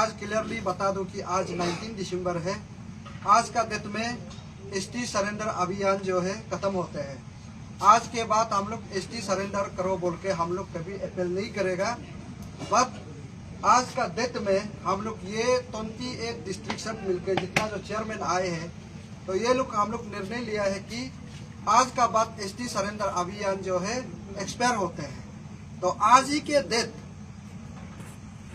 आज क्लियरली बता दूं कि आज 19 दिसंबर है। आज का डेट में एसटी सरेंडर अभियान जो है खत्म होते हैं। आज के बाद हम लोग एसटी सरेंडर करो बोल के हम लोग कभी अपील नहीं करेगा। बट आज का डेट में हम लोग ये 28 डिस्ट्रिक्ट सब मिलकर जितना जो चेयरमैन आए हैं, तो ये लोग हम लोग निर्णय लिया है कि आज का बाद एसटी सरेंडर अभियान जो है एक्सपायर होते हैं। तो आज ही के डेट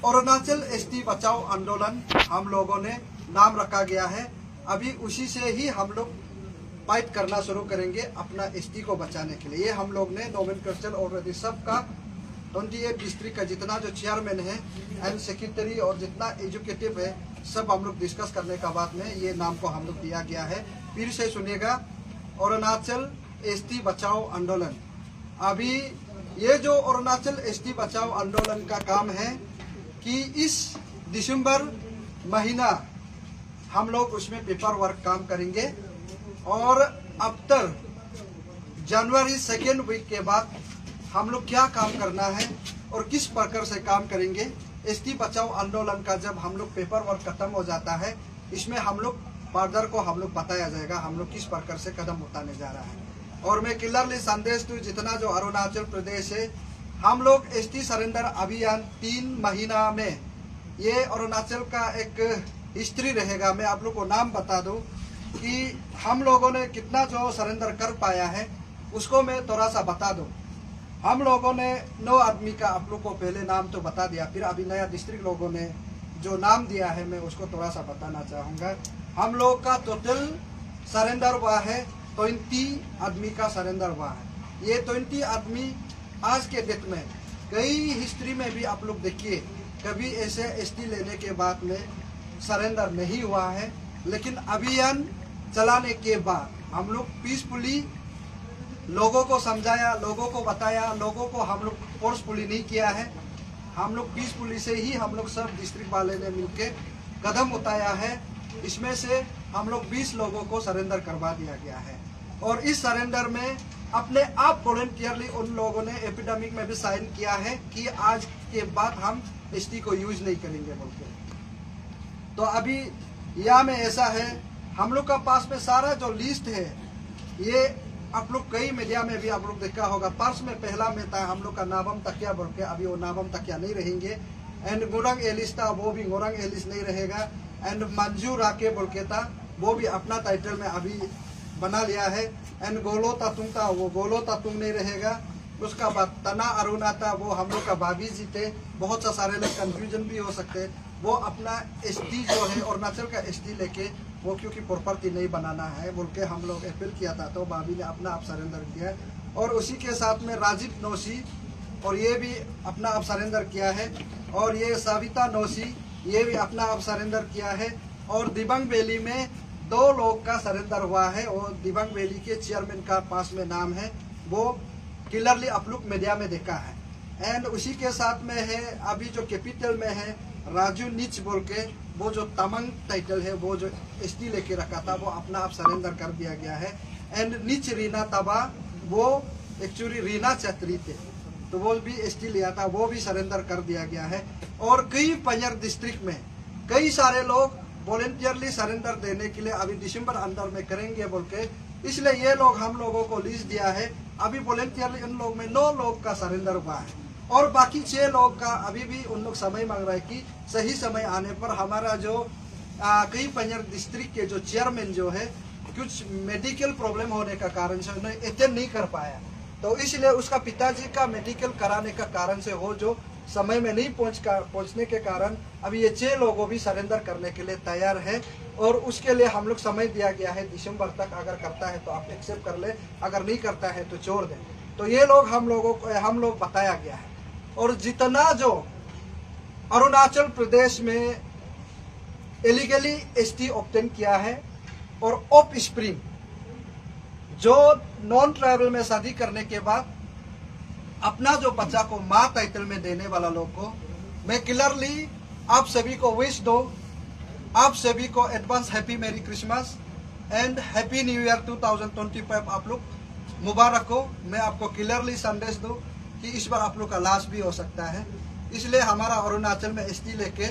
अरुणाचल एसटी बचाओ आंदोलन हम लोगों ने नाम रखा गया है। अभी उसी से ही हम लोग फाइट करना शुरू करेंगे अपना एसटी को बचाने के लिए। ये हम लोग ने नोमेनक्लेचर ऑलरेडी सबका 28 डिस्ट्रिक्ट का जितना जो चेयरमैन है एंड सेक्रेटरी और जितना एजुकेटिव है सब हम लोग डिस्कस करने का बाद में ये नाम को हम लोग दिया गया है। फिर से सुनिएगा, अरुणाचल एसटी बचाओ आंदोलन। अभी ये जो अरुणाचल एसटी बचाओ आंदोलन का काम है कि इस दिसंबर महीना हम लोग उसमें पेपर वर्क काम करेंगे और अब तक जनवरी 2nd वीक के बाद हम लोग क्या काम करना है और किस प्रकार से काम करेंगे। एसटी बचाओ आंदोलन का जब हम लोग पेपर वर्क खत्म हो जाता है, इसमें हम लोग फर्दर को हम लोग बताया जाएगा हम लोग किस प्रकार से कदम उठाने जा रहा है। और मैं क्लियरली संदेश दूं, जितना जो अरुणाचल प्रदेश है, हम लोग एसटी सरेंडर अभियान 3 महीना में ये अरुणाचल का एक हिस्ट्री रहेगा। मैं आप लोग को नाम बता दूं कि हम लोगों ने कितना जो सरेंडर कर पाया है उसको मैं थोड़ा सा बता दूं। हम लोगों ने 9 आदमी का आप लोग को पहले नाम तो बता दिया, फिर अभी नया डिस्ट्रिक्ट लोगों ने जो नाम दिया है मैं उसको थोड़ा सा बताना चाहूँगा। हम लोग का टोटल सरेंडर हुआ है 20 आदमी का सरेंडर हुआ है। ये 20 आदमी आज के डेट में कई हिस्ट्री में भी आप लोग देखिए कभी ऐसे एसटी लेने के बाद में सरेंडर नहीं हुआ है। लेकिन अभियान चलाने के बाद हम लोग पीसफुली लोगों को समझाया, लोगों को बताया, लोगों को हम लोग फोर्सफुली नहीं किया है। हम लोग पीसफुली से ही हम लोग सब डिस्ट्रिक्ट वाले ने मिलके कदम उठाया है। इसमें से हम लोग 20 लोगों को सरेंडर करवा दिया गया है और इस सरेंडर में अपने आप वॉलंटियरली उन लोगों ने एपिडेमिक में भी साइन किया है कि आज के बाद हम एसटी को यूज नहीं करेंगे बोल के। तो अभी यहाँ में ऐसा है, हम लोग का पास में सारा जो लिस्ट है, ये आप लोग कई मीडिया में भी आप लोग देखा होगा। पर्स में पहला में था हम लोग का नाबम तकिया बोल के, अभी वो नाबम तकिया नहीं रहेंगे। एंड गोरंग एलिस था, वो भी गोरंग एलिस नहीं रहेगा। एंड मंजू राके बोल के था, वो भी अपना टाइटल में अभी बना लिया है। एंड गोलो तातुंग था, वो गोलो तातुंग नहीं रहेगा। उसका बाद तना अरुणा था, वो हम लोग का भाभी जी थे। बहुत सा सारे लोग कंफ्यूजन भी हो सकते हैं। वो अपना एसटी जो है अरुणाचल का एसटी लेके वो क्योंकि प्रॉपर्टी नहीं बनाना है बोल के हम लोग अपील किया था, तो भाभी ने अपना आप सरेंडर किया। और उसी के साथ में राजीव नौसी और ये भी अपना आप सरेंडर किया है। और ये सविता नौसी ये भी अपना आप सरेंडर किया है। और दिबांग वैली में 2 लोग का सरेंडर हुआ है और दिबांग वैली के चेयरमैन का पास में नाम है, वो क्लियरली आप लोग मीडिया में देखा है। एंड उसी के साथ में है अभी जो कैपिटल में है राजू नीच बोल के, वो जो तमंग टाइटल है वो जो एसटी लेके रखा था वो अपना आप सरेंडर कर दिया गया है। एंड नीच रीना तबा, वो एक्चुअली रीना छत्री थे, तो वो भी एसटी लिया था, वो भी सरेंडर कर दिया गया है। और कई पंजर डिस्ट्रिक्ट में कई सारे लोग वॉलंटियरली सरेंडर देने के लिए अभी दिसंबर अंदर में करेंगे बोल के, इसलिए ये लोग हम लोगों को लिस्ट दिया है। अभी वॉलंटियरली इन लोग में 9 लोग का सरेंडर हुआ है और बाकी 6 लोग का अभी भी उन लोग समय मांग रहे हैं कि सही समय आने पर हमारा जो कई पंजर डिस्ट्रिक्ट के जो चेयरमैन जो है कुछ मेडिकल प्रॉब्लम होने का कारण से उन्हें अटेंड नहीं कर पाया, तो इसलिए उसका पिताजी का मेडिकल कराने का कारण से हो जो समय में नहीं पहुंचने के कारण अभी ये 6 लोगों भी सरेंडर करने के लिए तैयार है। और उसके लिए हम लोग समय दिया गया है दिसंबर तक। अगर करता है तो आप एक्सेप्ट कर ले, अगर नहीं करता है तो छोड़ दें। तो ये लोग हम लोग बताया गया है। और जितना जो अरुणाचल प्रदेश में इलीगली एसटी ऑब्टेन किया है और ऑफ स्प्रिंग जो नॉन ट्राइबल में शादी करने के बाद अपना जो बच्चा को माँ टाइटल में देने वाला लोग को मैं क्लियरली आप सभी को विश दो, आप सभी को एडवांस हैप्पी मेरी Christmas and happy new year 2025 आप लोग मुबारक हो। मैं आपको क्लियरली संदेश दूं कि इस बार आप लोग का लाश भी हो सकता है, इसलिए हमारा अरुणाचल में एसटी लेके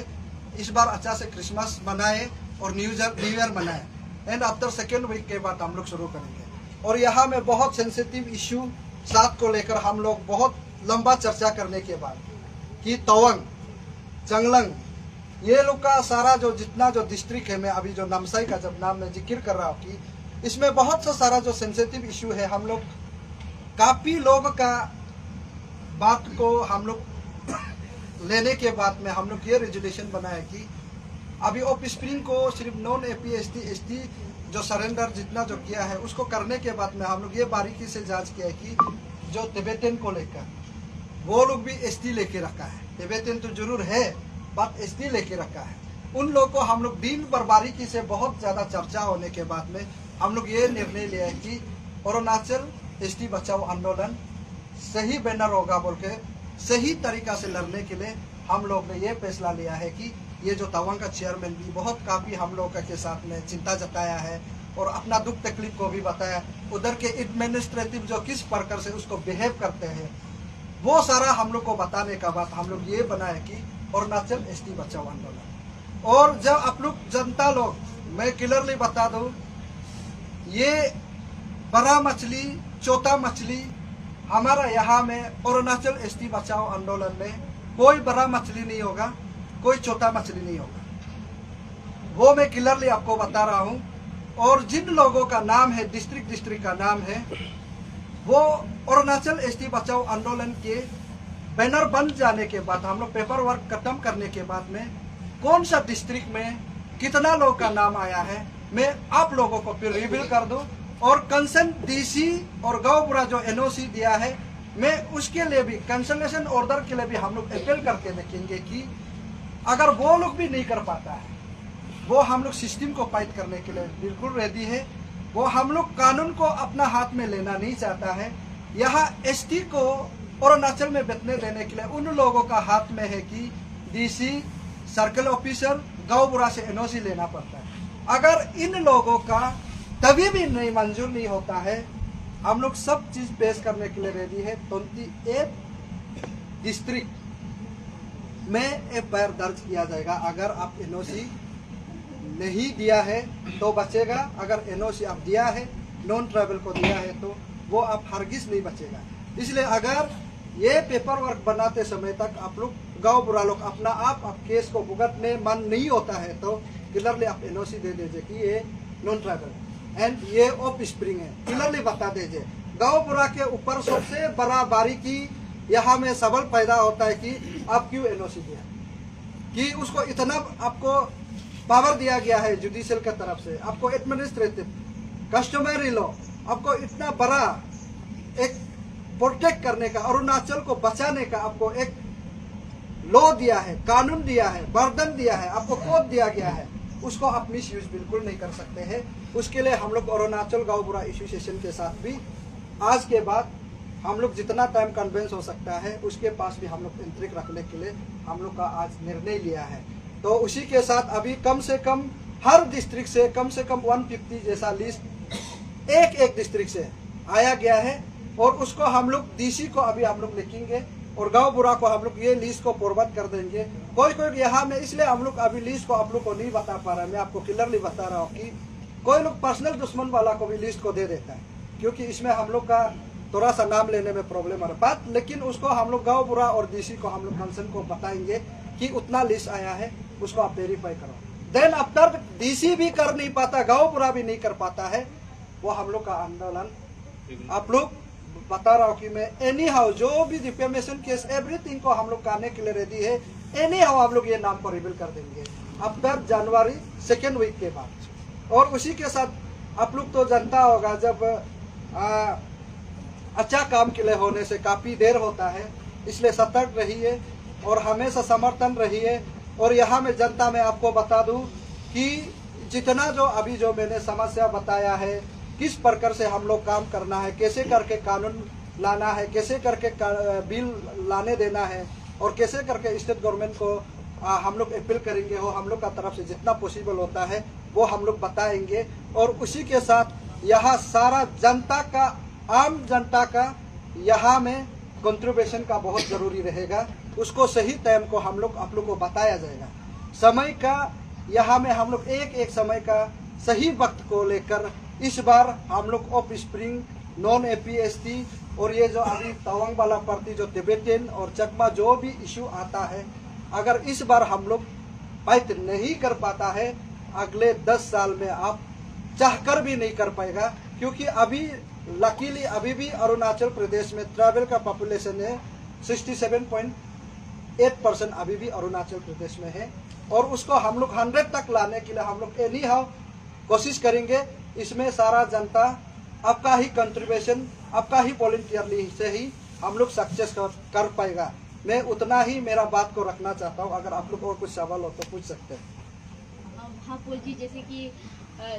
इस बार अच्छा से क्रिसमस मनाए और न्यू ईयर मनाए। एंड आफ्टर सेकेंड वीक के बाद हम लोग शुरू करेंगे। और यहाँ में बहुत सेंसिटिव इश्यू साथ को लेकर हम लोग बहुत लंबा चर्चा करने के बाद कि तवांग, चंगलंग, ये लोग का सारा जो जितना जो डिस्ट्रिक्ट है, मैं अभी जो नामसाई का जब नाम में जिक्र कर रहा हूँ कि इसमें बहुत सा सारा जो सेंसिटिव इश्यू है, हम लोग काफी लोग का बात को हम लोग लेने के बाद में हम लोग ये रेजुलेशन बनाया कि अभी ऑफ स्प्रिंग को सिर्फ नॉन एपी एसटी जो सरेंडर जितना जो किया है उसको करने के बाद में हम लोग ये बारीकी से जांच किया है कि जो तिब्बतन को लेकर वो लोग भी एसटी लेके रखा है। तिब्बतन तो जरूर है बट एसटी लेके रखा है। उन लोग को हम लोग दिन भर बारीकी से बहुत ज्यादा चर्चा होने के बाद में हम लोग ये निर्णय लिया है कि अरुणाचल एसटी बचाओ आंदोलन सही बैनर होगा बोल के सही तरीका से लड़ने के लिए हम लोग ने ये फैसला लिया है कि ये जो तवांग का चेयरमैन भी बहुत काफी हम लोग के साथ में चिंता जताया है और अपना दुख तकलीफ को भी बताया। उधर के एडमिनिस्ट्रेटिव जो किस प्रकार से उसको बिहेव करते हैं वो सारा हम लोग को बताने का बाद हम लोग ये बनाया कि अरुणाचल एसटी बचाओ आंदोलन। और जब आप लोग जनता लोग, मैं क्लियरली बता दूं, ये बड़ा मछली छोटा मछली हमारा यहाँ में अरुणाचल एसटी बचाओ आंदोलन में कोई बड़ा मछली नहीं होगा, कोई छोटा मछली नहीं होगा, वो मैं क्लियरली आपको बता रहा हूँ। और जिन लोगों का नाम है, डिस्ट्रिक्ट का नाम है, वो अरुणाचल एसटी बचाओ आंदोलन के बैनर बन जाने के बाद हम लोग पेपर वर्क खत्म करने के बाद में कौन सा डिस्ट्रिक्ट में कितना लोग का नाम आया है मैं आप लोगों को फिर रिवील कर दूं। और कंसर्न डीसी और गांव बुरा जो एनओसी दिया है, मैं उसके लिए भी कैंसलेशन ऑर्डर के लिए भी हम लोग अपील करके देखेंगे कि अगर वो लोग भी नहीं कर पाता है, वो हम लोग सिस्टम को फाइट करने के लिए बिल्कुल रेडी है। वो हम लोग कानून को अपना हाथ में लेना नहीं चाहता है। यहाँ एसटी को अरुणाचल में बैठने देने के लिए उन लोगों का हाथ में है कि डीसी, सर्कल ऑफिसर, गांव बुरा से एनओसी लेना पड़ता है। अगर इन लोगों का तभी भी नहीं मंजूर नहीं होता है, हम लोग सब चीज पेश करने के लिए रेडी है। 28 डिस्ट्रिक्ट में एफआईआर दर्ज किया जाएगा। अगर आप एनओसी नहीं दिया है तो बचेगा, अगर एनओसी आप दिया है, नॉन ट्रैवल को दिया है, तो वो आप हरगिज नहीं बचेगा। इसलिए अगर ये पेपर वर्क बनाते समय तक आप लोग गांव बुरा लोग अपना आप केस को भुगतने मन नहीं होता है तो क्लियरली आप एनओसी दे दीजिए कि ये नॉन ट्रैवल एंड ये ऑफ स्प्रिंग है, क्लियरली बता दीजिए। गांव बुरा के ऊपर सबसे बड़ा बारीकी यहाँ में सवाल पैदा होता है कि आप क्यों एनओसी दिया, कि उसको इतना आपको पावर दिया गया है जुडिशियल की तरफ से, आपको एडमिनिस्ट्रेटिव कस्टमरी लॉ, आपको इतना बड़ा एक प्रोटेक्ट करने का, अरुणाचल को बचाने का आपको एक लॉ दिया है, कानून दिया है, बर्डन दिया है, आपको कोड दिया गया है, उसको आप मिस यूज बिल्कुल नहीं कर सकते हैं। उसके लिए हम लोग अरुणाचल गांव बुरा एसोसिएशन के साथ भी आज के बाद हम लोग जितना टाइम कन्वेंस हो सकता है उसके पास भी हम लोग इंट्रिक रखने के लिए हम लोग का आज निर्णय लिया है। तो उसी के साथ अभी कम से कम हर डिस्ट्रिक्ट से कम 150 जैसा लिस्ट एक डिस्ट्रिक्ट से आया गया है और उसको हम लोग डीसी को अभी हम लोग लिखेंगे और गांव बुरा को हम लोग ये लिस्ट को फॉरवर्ड कर देंगे। कोई यहाँ में इसलिए हम लोग अभी लिस्ट को आप लोग को नहीं बता पा रहा है, मैं आपको क्लियरली बता रहा हूँ कि कोई लोग पर्सनल दुश्मन वाला को भी लिस्ट को दे देता है, क्योंकि इसमें हम लोग का थोड़ा सा नाम लेने में प्रॉब्लम आ रहा है। लेकिन उसको हम लोग गांव बुरा और डीसी को हम लोग कंसर्न को बताएंगे कि उतना लिस्ट आया है, उसको आप वेरीफाई करो। देन आफ्टर डीसी भी कर नहीं पाता, गांव बुरा भी नहीं कर पाता है, वो हम लोग का आंदोलन आप लोग बता रहा हूँ कि मैं एनी हाउ जो भी डिफेमेशन केस एवरीथिंग को हम लोग करने के लिए रेडी है। एनी हाउ हम लोग ये नाम को रिवील कर देंगे आफ्टर जनवरी सेकेंड वीक के बाद। और उसी के साथ आप लोग तो जानता होगा जब अच्छा काम के लिए होने से काफी देर होता है, इसलिए सतर्क रहिए और हमेशा समर्थन रहिए। और यहाँ में जनता में आपको बता दूं कि जितना जो अभी जो मैंने समस्या बताया है, किस प्रकार से हम लोग काम करना है, कैसे करके कानून लाना है, कैसे करके बिल लाने देना है और कैसे करके स्टेट गवर्नमेंट को हम लोग अपील करेंगे, हो हम लोग का तरफ से जितना पॉसिबल होता है वो हम लोग बताएंगे। और उसी के साथ यहाँ सारा जनता का, आम जनता का यहाँ में कंट्रीब्यूशन का बहुत जरूरी रहेगा, उसको सही टाइम को हम लोग आप लोग को बताया जाएगा। समय का यहाँ में हम लोग एक एक समय का सही वक्त को लेकर इस बार हम लोग ऑफ स्प्रिंग नॉन एपीएसटी और ये जो अभी तवांग वाला प्रति जो तिब्बतन और चकमा जो भी इशू आता है, अगर इस बार हम लोग फाइट नहीं कर पाता है, अगले 10 साल में आप चाहकर भी नहीं कर पाएगा। क्योंकि अभी लकीली अभी भी अरुणाचल प्रदेश में ट्राइबल का पॉपुलेशन है 67.8% अभी भी अरुणाचल प्रदेश में है, और उसको हम लोग 100 तक लाने के लिए हम लोग एनी हाउ कोशिश करेंगे। इसमें सारा जनता आपका ही कंट्रीब्यूशन, आपका ही वॉलंटियरली से ही हम लोग सक्सेस कर पाएगा। मैं उतना ही मेरा बात को रखना चाहता हूँ। अगर आप लोग और कुछ सवाल हो तो पूछ सकते हैं। हाँ पोल जी, जैसे कि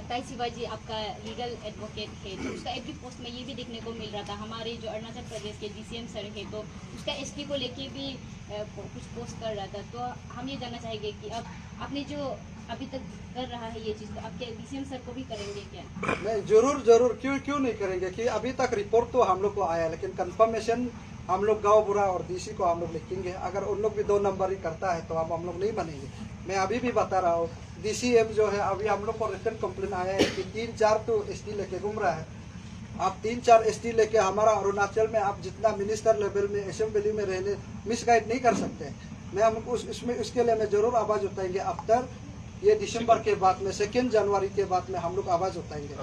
ताई शिवाजी आपका लीगल एडवोकेट है, तो उसका एफबी पोस्ट में ये भी देखने को मिल रहा था, हमारे जो अरुणाचल प्रदेश के डीसीएम सर है तो उसका एसटी को लेके भी कुछ पोस्ट कर रहा था। तो हम ये जानना चाहेंगे कि अब आपने जो अभी तक कर रहा है ये चीज़, तो आपके डीसीएम सर को भी करेंगे क्या? नहीं, जरूर क्यों नहीं करेंगे कि अभी तक रिपोर्ट तो हम लोग को आया, लेकिन कंफर्मेशन हम लोग गाँव बुरा और डीसी को हम लोग लिखेंगे। अगर उन लोग भी 2 नंबर ही करता है तो हम लोग नहीं बनेंगे। मैं अभी भी बता रहा हूँ, डीसीएम जो है अभी हम लोग को रिटर्न कंप्लेन आया है कि 3-4 तो एसटी लेके घूम रहा है। आप 3-4 एसटी लेके हमारा अरुणाचल में आप जितना मिनिस्टर लेवल में असेंबली में रहने मिसगाइड नहीं कर सकते। मैं हम उसके लिए मैं जरूर आवाज उठाएंगे। आफ्टर ये दिसंबर के बाद में 2 जनवरी के बाद में हम लोग आवाज उठाएंगे।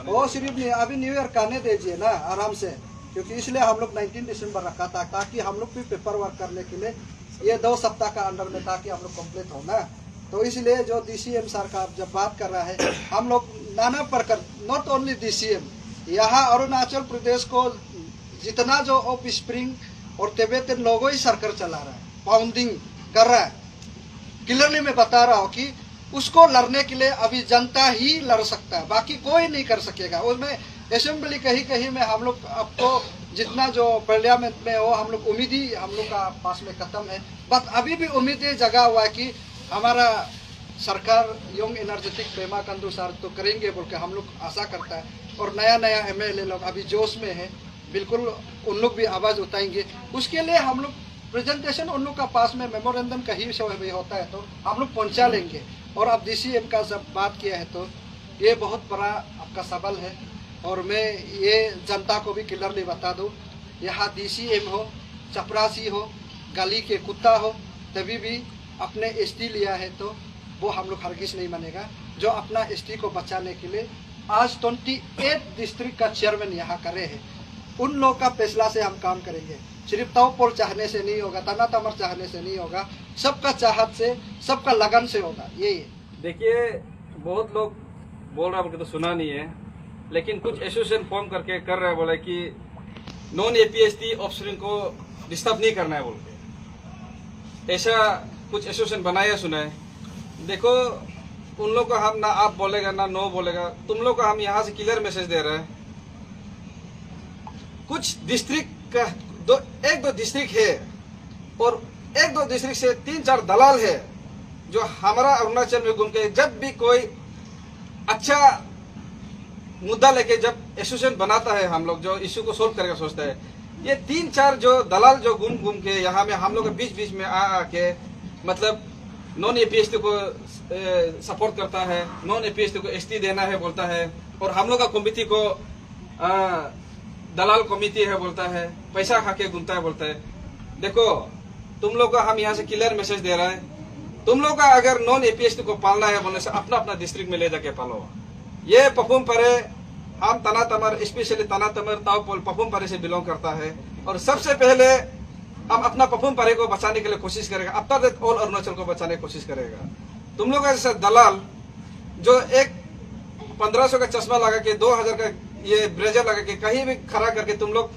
वो सिर्फ नहीं, अभी न्यू ईयर करने दीजिए ना आराम से, क्योंकि इसलिए हम लोग 19 दिसंबर रखा था ताकि हम लोग भी पेपर वर्क करने के लिए ये 2 सप्ताह का अंडर में ताकि हम लोग कंप्लीट हो ना। तो इसलिए जो डीसीएम सर का जब बात कर रहा है, हम लोग नाना प्रकार, नॉट ओनली डीसीएम, यहाँ अरुणाचल प्रदेश को जितना जो ऑफ स्प्रिंग और तिब्बतन लोगों ही सर्कल चला रहा है, फाउंडिंग कर रहा है। क्लियरली मैं बता रहा हूँ कि उसको लड़ने के लिए अभी जनता ही लड़ सकता है, बाकी कोई नहीं कर सकेगा। उसमें असेंबली कहीं में हम लोग आपको जितना जो पार्लियामेंट में हो, हम लोग उम्मीद ही हम लोग का पास में खत्म है। बट अभी भी उम्मीद जगा हुआ है कि हमारा सरकार young energetic Pema Khandu sir तो करेंगे बोल के हम लोग आशा करता है। और नया एमएलए लोग अभी जोश में है, बिल्कुल उन लोग भी आवाज़ उठाएंगे। उसके लिए हम लोग प्रेजेंटेशन उन लोग का पास में मेमोरेंडम कहीं से भी होता है तो हम लोग पहुँचा लेंगे। और अब डीसीएम का जब बात किया है तो ये बहुत बड़ा आपका सवाल है, और मैं ये जनता को भी क्लियरली बता दूँ, यहाँ डीसीएम हो, चपरासी हो, गली के कुत्ता हो, तभी भी अपने एसटी लिया है तो वो हम लोग हरगिज नहीं मानेगा। जो अपना एसटी को बचाने के लिए आज 28 डिस्ट्रिक्ट का चेयरमैन यहाँ करे हैं, उन लोगों का फैसला से हम काम करेंगे। सिर्फ ताओपोल चाहने से नहीं होगा, तना तमर चाहने से नहीं होगा, सबका चाहत से, सबका लगन से होगा। यही है। देखिए, बहुत लोग बोल रहा है तो सुना नहीं है, लेकिन कुछ एसोसिएशन फॉर्म करके कर रहे हैं, बोले कि नॉन एपीएसटी ऑफिसरिंग को डिस्टर्ब नहीं करना है बोल के, ऐसा कुछ एसोसिएशन बनाया सुना है। देखो, उन लोग को हम ना आप बोलेगा ना नो बोलेगा, तुम लोग को हम यहाँ से क्लियर मैसेज दे रहे हैं। कुछ डिस्ट्रिक्ट का एक दो डिस्ट्रिक्ट है और 1-2 डिस्ट्रिक्ट से 3-4 दलाल है जो हमारा अरुणाचल में घूम के जब भी कोई अच्छा मुद्दा लेके जब एसोसिएशन बनाता है, हम लोग जो इश्यू को सोल्व करेगा सोचता है, ये 3-4 जो दलाल जो घूम के यहाँ में हम लोग के बीच में आके मतलब नॉन एपीएसटी को सपोर्ट करता है, नॉन एपीएसटी को एसटी देना है बोलता है, और हम लोग का कमिटी को दलाल कमिटी है बोलता है, पैसा खा के घूमता है बोलता है। देखो, तुम लोग को हम यहाँ से क्लियर मैसेज दे रहे हैं, तुम लोग का अगर नॉन एपीएसटी को पालना है बोलने से अपना डिस्ट्रिक्ट में ले जाके पालो। ये पपुम परे, हम तना तमर, स्पेशली तना तमर ताओपोल पपुम परे से बिलोंग करता है, और सबसे पहले हम अपना पपुम परे को बचाने के लिए कोशिश करेगा, आफ्टर दैट ऑल अरुणाचल को बचाने की कोशिश करेगा। तुम लोग ऐसा दलाल जो एक 1500 का चश्मा लगा के 2000 का ये ब्रेजर लगा के कहीं भी खड़ा करके तुम लोग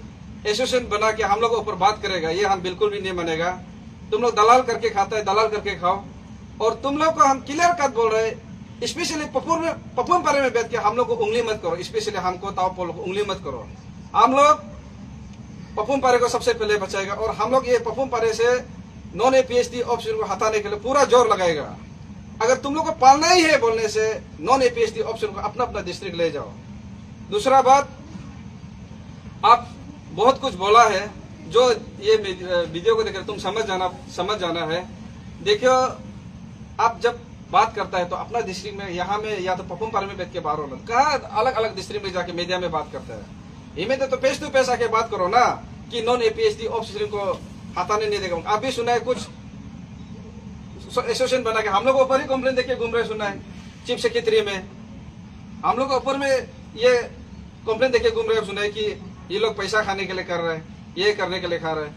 एसोसिएशन बना के हम लोग के ऊपर बात करेगा, ये हम बिल्कुल भी नहीं मानेगा। तुम लोग दलाल करके खाता है, दलाल करके खाओ। और तुम लोग को हम क्लियर कट बोल रहे हैं, स्पेशली पपुम परे में बैठ के हम लोग को उंगली मत करो, स्पेशली हमको ताओपोल को उंगली मत करो। हम लोग पपुम परे को सबसे पहले बचाएगा, और हम लोग ये पपुम परे से नॉन एपीएसटी ऑप्शन को हटाने के लिए पूरा जोर लगाएगा। अगर तुम लोग को पालना ही है बोलने से नॉन एपीएसटी ऑप्शन को अपना डिस्ट्रिक्ट ले जाओ। दूसरा बात, आप बहुत कुछ बोला है जो ये वीडियो को देखकर तुम समझ जाना है। देखियो, आप जब बात करता है तो अपना डिस्ट्रिक्ट में यहाँ में या तो पपुम पार में बैठ के बाहर होना, कहा अलग अलग डिस्ट्रिक्ट में जाके मीडिया में बात करता है। इमें तो फेस टू फेस आके बात करो ना कि नॉन एपीएचडी ऑफिसर को हटाने नहीं देगा। आप भी सुना है कुछ एसोसिएशन बना के हम लोग ऊपर ही कंप्लेन देके घूम रहे, सुना है चीफ सेक्रेटरी में हम लोग ऊपर में ये कंप्लेन देके घूम रहे, सुना है कि ये लोग पैसा खाने के लिए कर रहे हैं, ये करने के लिए खा रहे हैं।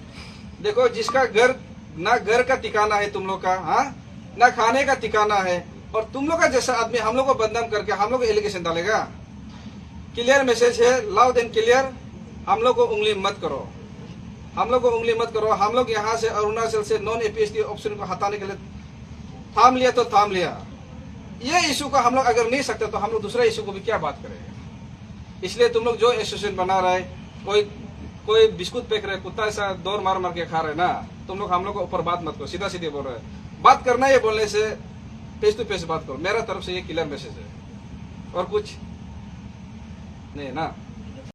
देखो जिसका घर ना घर का ठिकाना है तुम लोग का, हाँ ना खाने का ठिकाना है, और तुम लोग का जैसा आदमी हम लोग को बदनाम करके हम लोग को एलिगेशन डालेगा। क्लियर मैसेज है, लाउड एंड क्लियर, हम लोग को उंगली मत करो, हम लोग को उंगली मत करो। हम लोग यहाँ से अरुणाचल से नॉन एपीएचडी ऑप्शन को हटाने के लिए थाम लिया तो थाम लिया। ये इशू को हम लोग अगर नहीं सकते तो हम लोग दूसरा इशू को भी क्या बात करेंगे। इसलिए तुम लोग जो एसोसिएशन बना रहे, कोई बिस्कुट फेंक रहे, कुत्ता ऐसा दौड़ मार मार के खा रहे ना, तुम लोग हम लोग को ऊपर बात मत करो, सीधा सीधे बोल रहे हैं। बात करना है बोलने से फेस टू फेस बात करो। मेरा तरफ से ये क्लियर मैसेज है, और कुछ नहीं ना।